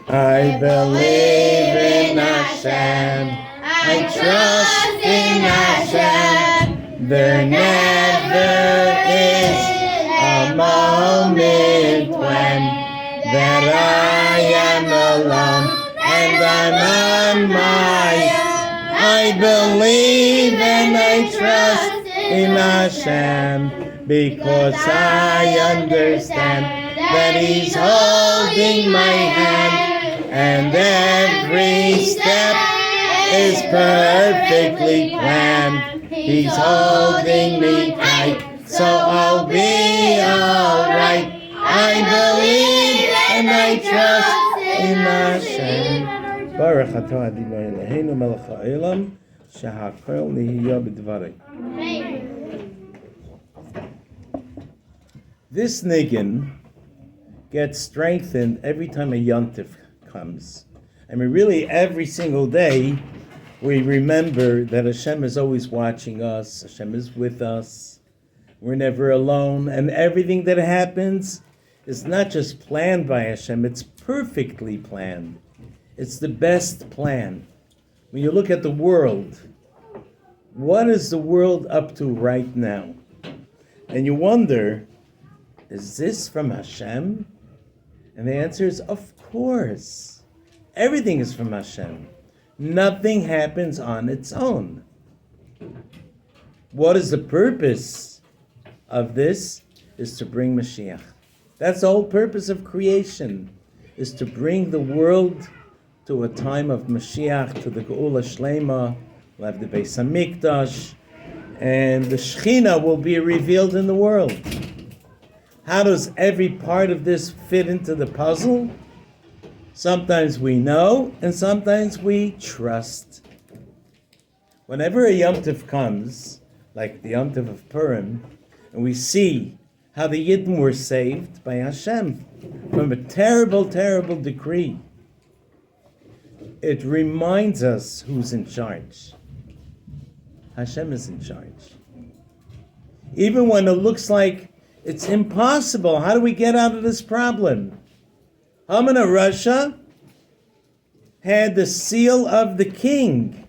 I believe in Hashem. I trust in Hashem. There never is a moment when that I am alone and I'm on my own. I believe and I trust in Hashem because I understand that He's holding my hand and every step is perfectly planned. He's holding me tight, so I'll be alright. I believe and I trust in Hashem. Baruch atah Adonai Eloheinu melech haolam shehakol nihiyah b'dvarei. This niggin gets strengthened every time a yontif comes. I mean, really, every single day we remember that Hashem is always watching us. Hashem is with us. We're never alone. And everything that happens is not just planned by Hashem, it's perfectly planned. It's the best plan. When you look at the world, what is the world up to right now? And you wonder, is this from Hashem? And the answer is, of course. Everything is from Hashem. Nothing happens on its own. What is the purpose of this? Is to bring Mashiach. That's the whole purpose of creation, is to bring the world to a time of Mashiach, to the Geula Shlema. We'll have the Beis HaMikdash, and the Shechina will be revealed in the world. How does every part of this fit into the puzzle? Sometimes we know, and sometimes we trust. Whenever a Yom Tov comes, like the Yom Tov of Purim, and we see how the Yidden were saved by Hashem from a terrible, terrible decree, it reminds us who's in charge. Hashem is in charge. Even when it looks like it's impossible, how do we get out of this problem? Haman of Russia had the seal of the king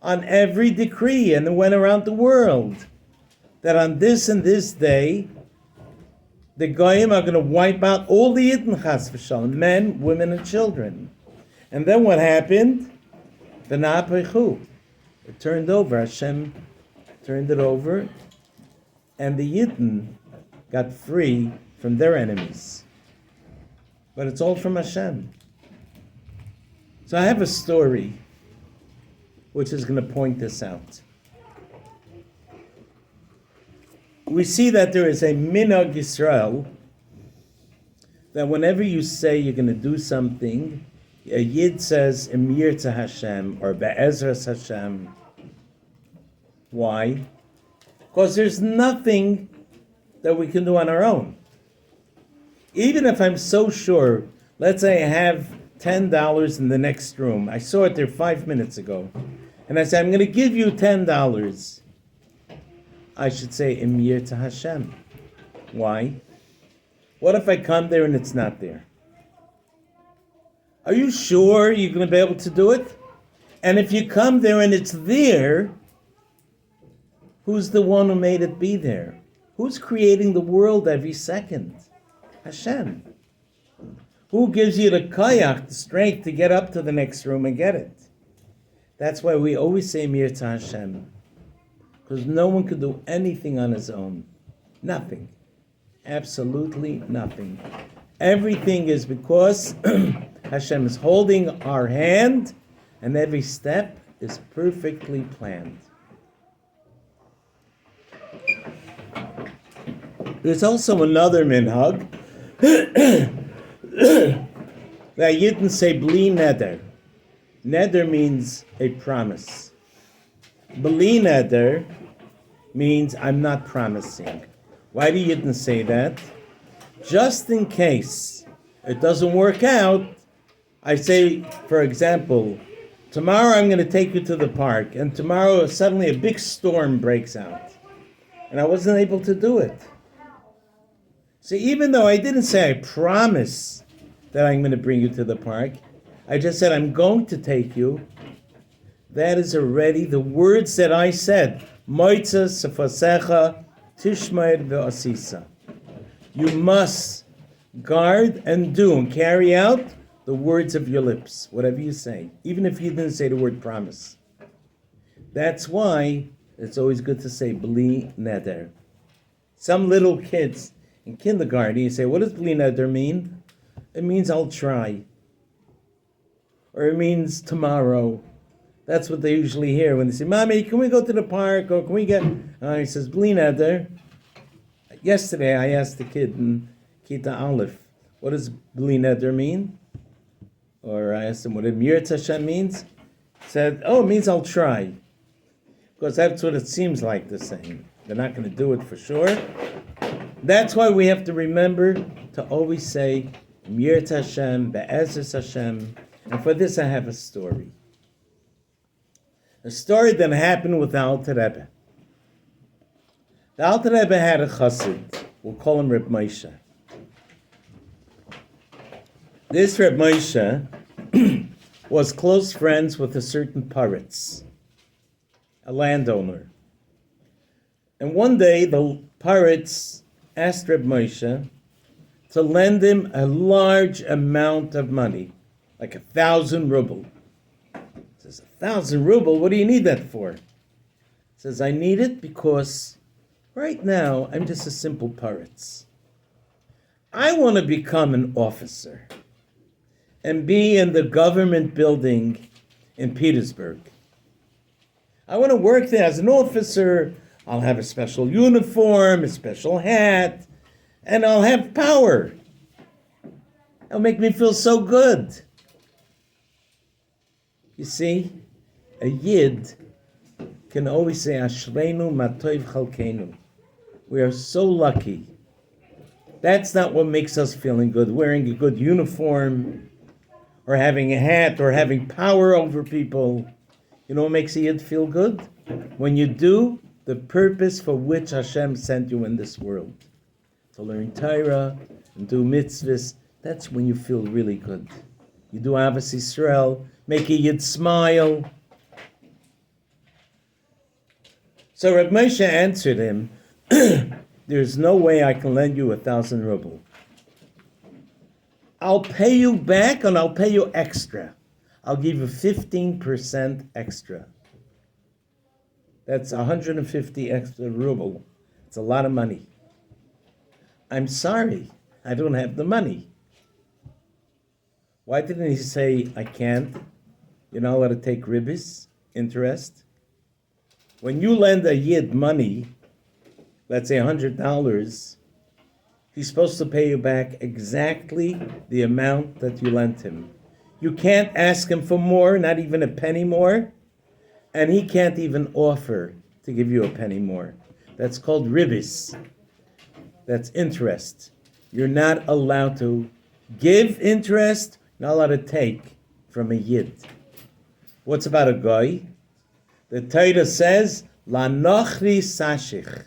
on every decree, and it went around the world that on this and this day, the Goyim are going to wipe out all the Yidden, chas v'shalom, men, women, and children. And then what happened? The Na'apechu. It turned over. Hashem turned it over, and the Yidden got free from their enemies. But it's all from Hashem. So I have a story which is going to point this out. We see that there is a minhag Yisrael that whenever you say you're going to do something, a Yid says Yirtzeh Hashem or B'ezrat Hashem. Why? Because there's nothing that we can do on our own. Even if I'm so sure, let's say I have $10 in the next room. I saw it there 5 minutes ago. And I say, I'm going to give you $10. I should say, Yirtzeh Hashem. Why? What if I come there and it's not there? Are you sure you're going to be able to do it? And if you come there and it's there, who's the one who made it be there? Who's creating the world every second? Hashem. Who gives you the kayak, the strength to get up to the next room and get it? That's why we always say Yirtzeh Hashem. Because no one could do anything on his own. Nothing. Absolutely nothing. Everything is because Hashem is holding our hand, and every step is perfectly planned. There's also another minhag that you didn't say Bli Neder. Neder means a promise. Bli Neder means I'm not promising. Why do you didn't say that? Just in case it doesn't work out, I say, for example, tomorrow I'm going to take you to the park, and tomorrow suddenly a big storm breaks out, and I wasn't able to do it. So even though I didn't say I promise that I'm going to bring you to the park. I just said I'm going to take you. That is already the words that I said. Moitza sefasecha tishmeir ve'asisa. You must guard and do and carry out the words of your lips, whatever you say, even if you didn't say the word promise. That's why it's always good to say Bli Neder. Some little kids in kindergarten, you say, what does Bli Neder mean? It means I'll try. Or it means tomorrow. That's what they usually hear when they say, Mommy, can we go to the park? Or can we get... he says, Bli Neder. Yesterday, I asked the kid in Kita Aleph, what does Bli Neder mean? Or I asked him what Yirtzeh Hashem means. He said, it means I'll try. Because that's what it seems like they're saying. They're not going to do it for sure. That's why we have to remember to always say, Yirtzeh Hashem, B'ezrat Hashem. And for this I have a story. A story that happened with the Alter Rebbe. The Alter Rebbe had a chassid. We'll call him Reb Moshe. This Reb Moshe was close friends with a certain Paretz, a landowner. And one day the Paretz asked Reb Moshe to lend him a large amount of money, like 1,000 ruble. He says, 1,000 ruble? What do you need that for? He says, I need it because right now I'm just a simple Paretz. I want to become an officer and be in the government building in Petersburg. I want to work there as an officer. I'll have a special uniform, a special hat, and I'll have power. It'll make me feel so good. You see, a Yid can always say, Ashreinu matov chalkeinu. We are so lucky. That's not what makes us feeling good. Wearing a good uniform, or having a hat, or having power over people. You know what makes a Yid feel good? When you do the purpose for which Hashem sent you in this world. To learn Torah and do mitzvahs. That's when you feel really good. You do Avos Yisrael, make a Yid smile. So Reb Moshe answered him, there's no way I can lend you 1,000 ruble. I'll pay you back and I'll pay you extra. I'll give you 15% extra. That's 150 extra ruble. It's a lot of money. I'm sorry, I don't have the money. Why didn't he say, I can't? You're not allowed to take ribbis, interest. When you lend a Yid money, let's say $100, he's supposed to pay you back exactly the amount that you lent him. You can't ask him for more, not even a penny more, and he can't even offer to give you a penny more. That's called ribbis. That's interest. You're not allowed to give interest, not allowed to take from a Yid. What's about a guy? The Torah says, La nochri sashich.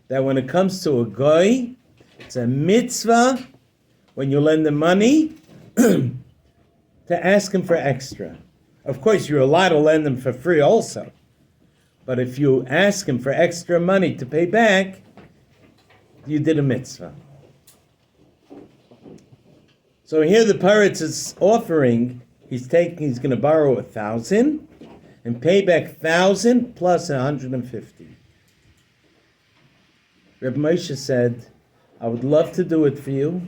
That when it comes to a guy, it's a mitzvah, when you lend him money, to ask him for extra. Of course, you're allowed to lend him for free also. But if you ask him for extra money to pay back, you did a mitzvah. So here the Paretz is offering, he's going to borrow 1,000 and pay back 1,000 plus 150. Reb Moshe said, I would love to do it for you,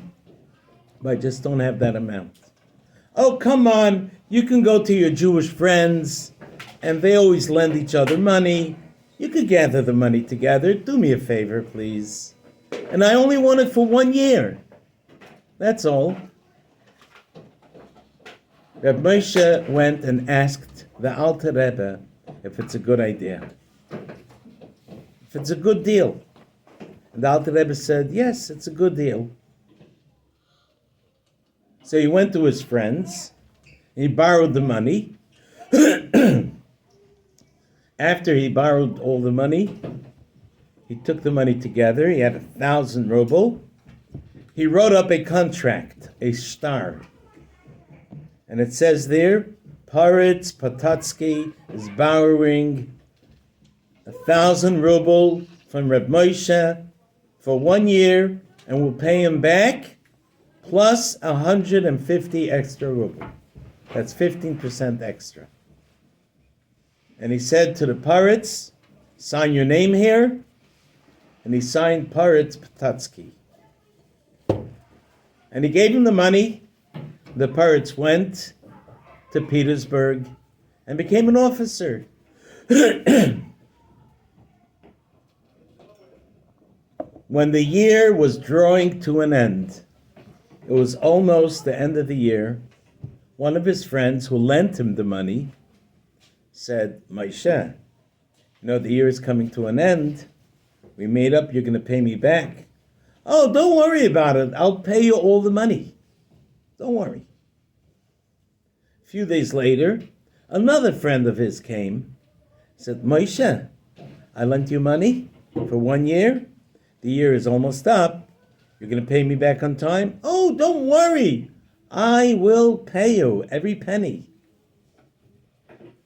but I just don't have that amount. Oh, come on, you can go to your Jewish friends, and they always lend each other money. You could gather the money together. Do me a favor, please. And I only want it for 1 year. That's all. Reb Moshe went and asked the Alter Rebbe if it's a good idea. If it's a good deal. And the Alter Rebbe said, yes, it's a good deal. So he went to his friends, he borrowed the money. After he borrowed all the money, he took the money together. He had 1,000 ruble. he wrote up a contract, a star. And it says there, Paritz Patatsky is borrowing 1,000 ruble from Reb Moshe for 1 year and will pay him back plus 150 extra ruble. That's 15% extra. And he said to the Paritz, sign your name here. And he signed Paritz Patatsky. And he gave him the money. The Paritz went to Petersburg and became an officer. When the year was drawing to an end, it was almost the end of the year, one of his friends who lent him the money said, Moshe, the year is coming to an end. We made up, you're going to pay me back. Oh, don't worry about it. I'll pay you all the money. Don't worry. A few days later, another friend of his came, said, Moshe, I lent you money for 1 year. The year is almost up. You're going to pay me back on time? Oh, don't worry. I will pay you every penny.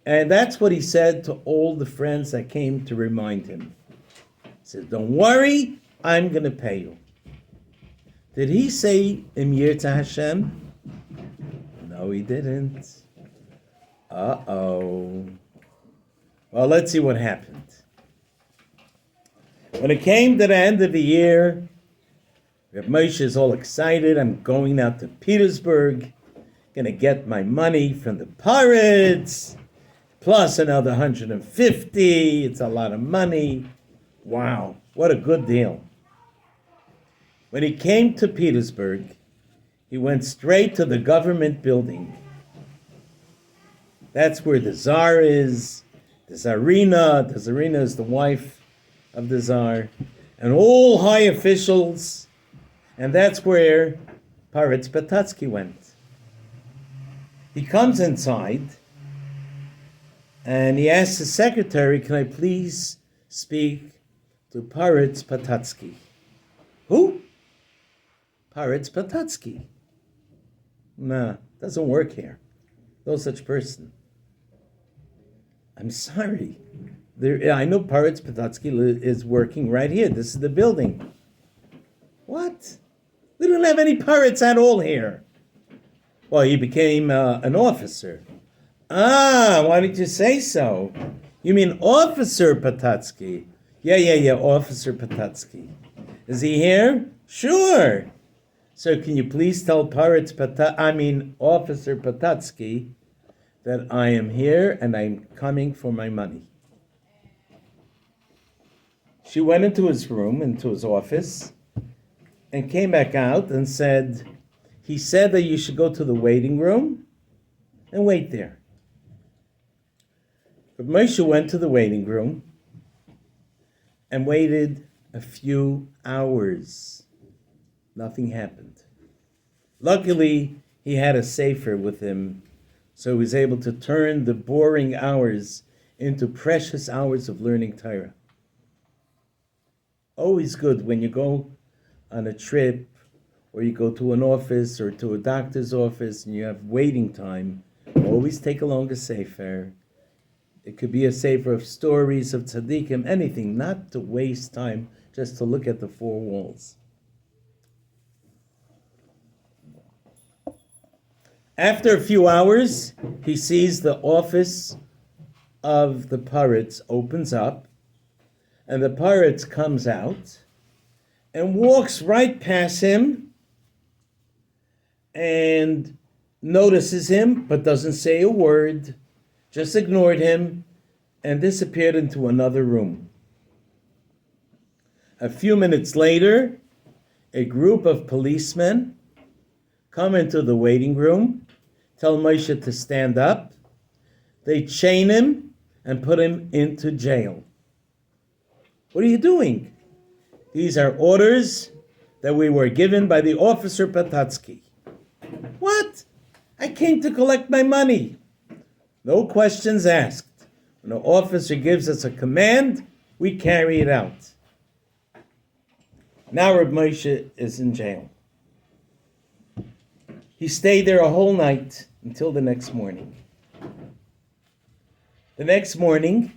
And that's what he said to all the friends that came to remind him. He said, don't worry, I'm going to pay you. Did he say Yirtzeh Hashem? No, he didn't. Uh-oh. Well, let's see what happened. When it came to the end of the year, Reb Moshe is all excited. I'm going out to Petersburg, going to get my money from the Paritz, plus another 150. It's a lot of money. Wow, what a good deal. When he came to Petersburg, he went straight to the government building. That's where the Tsar is, the Tsarina. The Tsarina is the wife of the Tsar, and all high officials. And that's where Paritz Patatsky went. He comes inside, and he asks the secretary, can I please speak to Paritz Patatsky? Who? Paritz Patatsky. Nah, doesn't work here. No such person. I'm sorry. I know Paritz Patatsky is working right here. This is the building. What? We don't have any Paritz at all here. Well, he became an officer. Ah, why did you say so? You mean Officer Patatsky? Yeah, Officer Patatsky. Is he here? Sure. So can you please tell Officer Patatsky that I am here and I'm coming for my money. She went into his room, into his office, and came back out and said, he said that you should go to the waiting room and wait there. But Moshe went to the waiting room and waited a few hours. Nothing happened. Luckily, he had a sefer with him, so he was able to turn the boring hours into precious hours of learning Torah. Always good when you go on a trip or you go to an office or to a doctor's office and you have waiting time, always take along a sefer. It could be a sefer of stories of tzaddikim, anything, not to waste time just to look at the four walls. After a few hours, he sees the office of the Paritz opens up, and the Paritz comes out and walks right past him and notices him, but doesn't say a word, just ignored him and disappeared into another room. A few minutes later, a group of policemen come into the waiting room, tell Moshe to stand up. They chain him and put him into jail. What are you doing? These are orders that we were given by the officer Patatsky. What? I came to collect my money. No questions asked. When an officer gives us a command, we carry it out. Now Reb Moshe is in jail. He stayed there a whole night until the next morning. The next morning,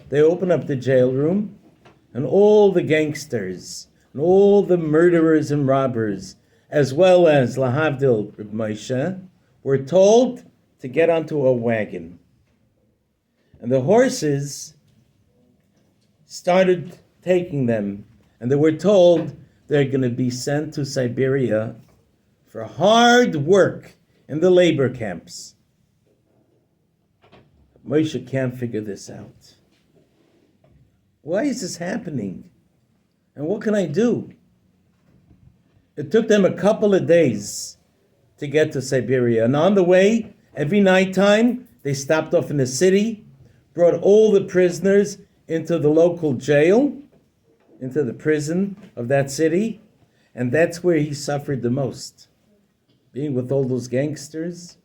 they open up the jail room, and all the gangsters, and all the murderers and robbers, as well as Lahavdil Reb Moshe, were told to get onto a wagon. And the horses started taking them, and they were told they're going to be sent to Siberia for hard work in the labor camps. Moshe can't figure this out. Why is this happening? And what can I do? It took them a couple of days to get to Siberia. And on the way, every nighttime, they stopped off in the city, brought all the prisoners into the local jail, into the prison of that city. And that's where he suffered the most, being with all those gangsters,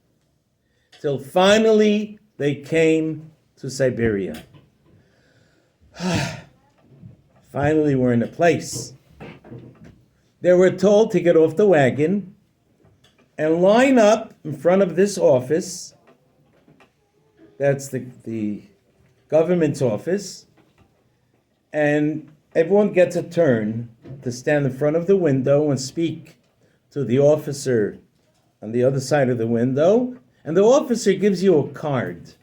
till finally they came to Siberia. Finally, we're in a place. They were told to get off the wagon and line up in front of this office. That's the government's office. And everyone gets a turn to stand in front of the window and speak to the officer on the other side of the window. And the officer gives you a card.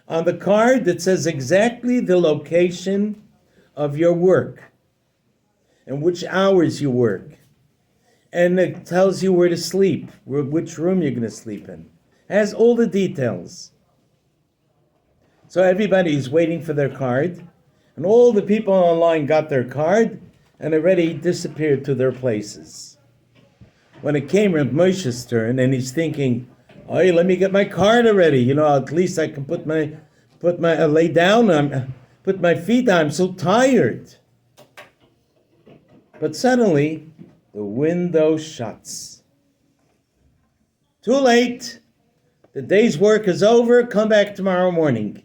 On the card, it says exactly the location of your work and which hours you work. And it tells you where to sleep, which room you're going to sleep in. It has all the details. So everybody's waiting for their card, and all the people online got their card and already disappeared to their places. When it came Reb Moshe's turn, and he's thinking, "Oh, let me get my card already. At least I can lay down. Put my feet down. I'm so tired." But suddenly, the window shuts. Too late. The day's work is over. Come back tomorrow morning.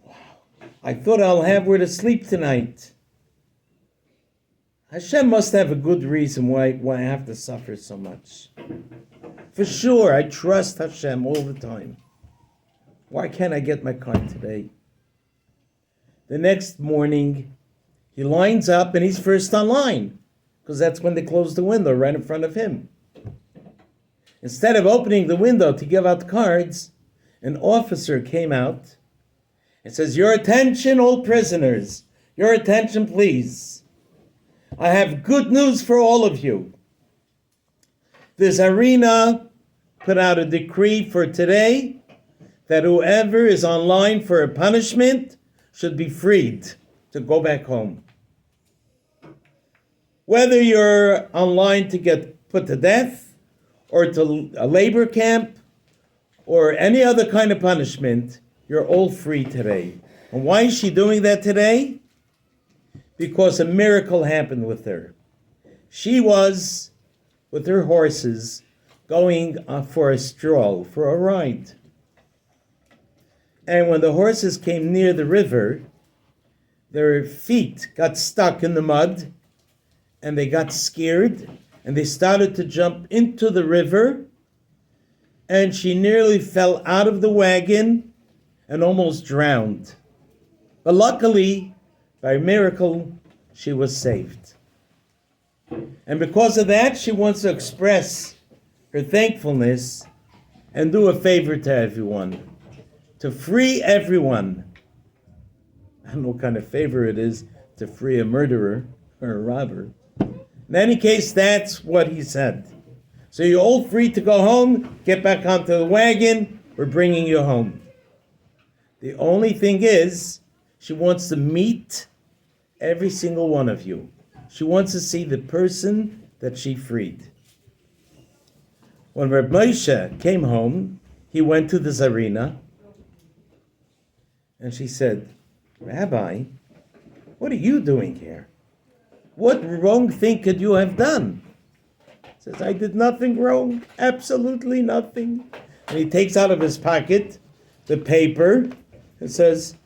Wow. I thought I'll have where to sleep tonight. Hashem must have a good reason why I have to suffer so much. For sure, I trust Hashem all the time. Why can't I get my card today? The next morning, he lines up and he's first online, because that's when they close the window right in front of him. Instead of opening the window to give out cards, an officer came out and says, "Your attention, all prisoners. Your attention, please. I have good news for all of you. This arena put out a decree for today that whoever is online for a punishment should be freed to go back home. Whether you're online to get put to death or to a labor camp or any other kind of punishment, you're all free today." And why is she doing that today? Because a miracle happened with her. She was, with her horses, going for a stroll, for a ride. And when the horses came near the river, their feet got stuck in the mud, and they got scared, and they started to jump into the river, and she nearly fell out of the wagon and almost drowned. But luckily, by miracle, she was saved. And because of that, she wants to express her thankfulness and do a favor to everyone, to free everyone. I don't know what kind of favor it is to free a murderer or a robber. In any case, that's what he said. So you're all free to go home, get back onto the wagon, we're bringing you home. The only thing is, she wants to meet every single one of you. She wants to see the person that she freed. When Reb Moshe came home, he went to this arena, and she said, "Rabbi, what are you doing here? What wrong thing could you have done?" He says, "I did nothing wrong, absolutely nothing." And he takes out of his pocket the paper and says,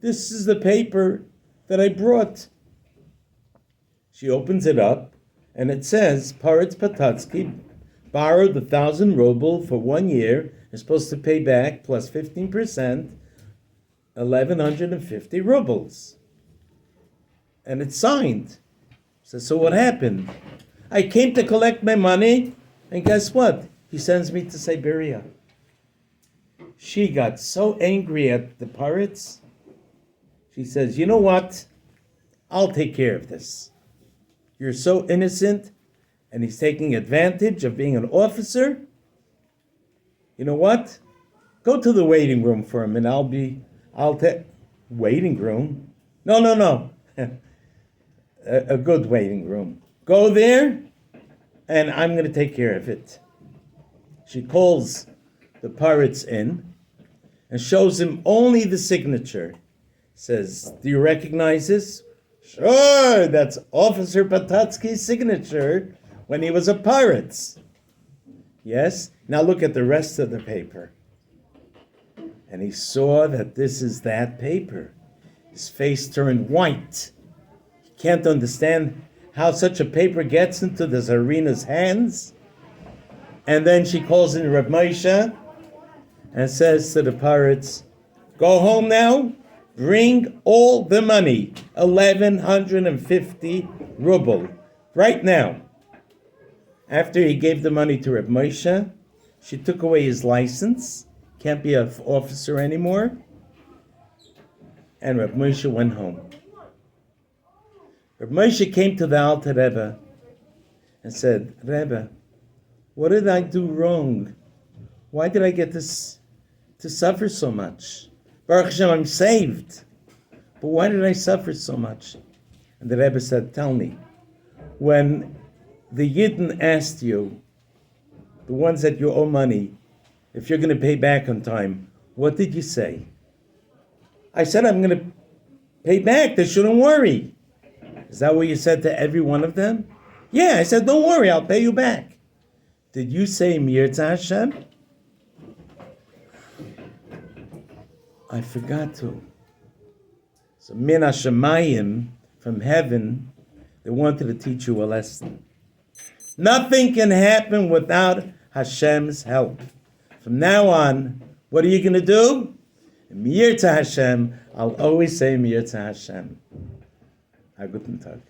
"This is the paper that I brought." She opens it up, And it says, Paritz Patatsky borrowed 1,000 ruble for 1 year, is supposed to pay back plus 15%, 1,150 rubles. And it's signed. So what happened? I came to collect my money, and guess what? He sends me to Siberia. She got so angry at the pirates. She says, you know what? I'll take care of this. You're so innocent, and he's taking advantage of being an officer. You know what? Go to the waiting room for him, and I'll take... Waiting room? No. a good waiting room. Go there, and I'm going to take care of it. She calls the pirates in and shows him only the signature. Says, do you recognize this? Sure, that's Officer Patatsky's signature when he was a pirate. Yes? Now look at the rest of the paper. And he saw that this is that paper. His face turned white. He can't understand how such a paper gets into the Tsarina's hands. And then she calls in Reb Moshe and says to the pirates, go home now, bring all the money, 1,150 ruble, right now. After he gave the money to Reb Moshe, she took away his license, can't be an officer anymore, and Reb Moshe went home. Reb Moshe came to the Alter Rebbe and said, Rebbe, what did I do wrong? Why did I get this to suffer so much? Baruch Hashem, I'm saved. But why did I suffer so much? And the Rebbe said, tell me, when the Yidden asked you, the ones that you owe money, if you're going to pay back on time, what did you say? I said, I'm going to pay back. They shouldn't worry. Is that what you said to every one of them? Yeah, I said, don't worry, I'll pay you back. Did you say Yirtzeh Hashem? I forgot to. So Min HaShemayim, from heaven, they wanted to teach you a lesson. Nothing can happen without Hashem's help. From now on, what are you going to do? Yirtzeh Hashem, I'll always say Yirtzeh Hashem. Guten Tag.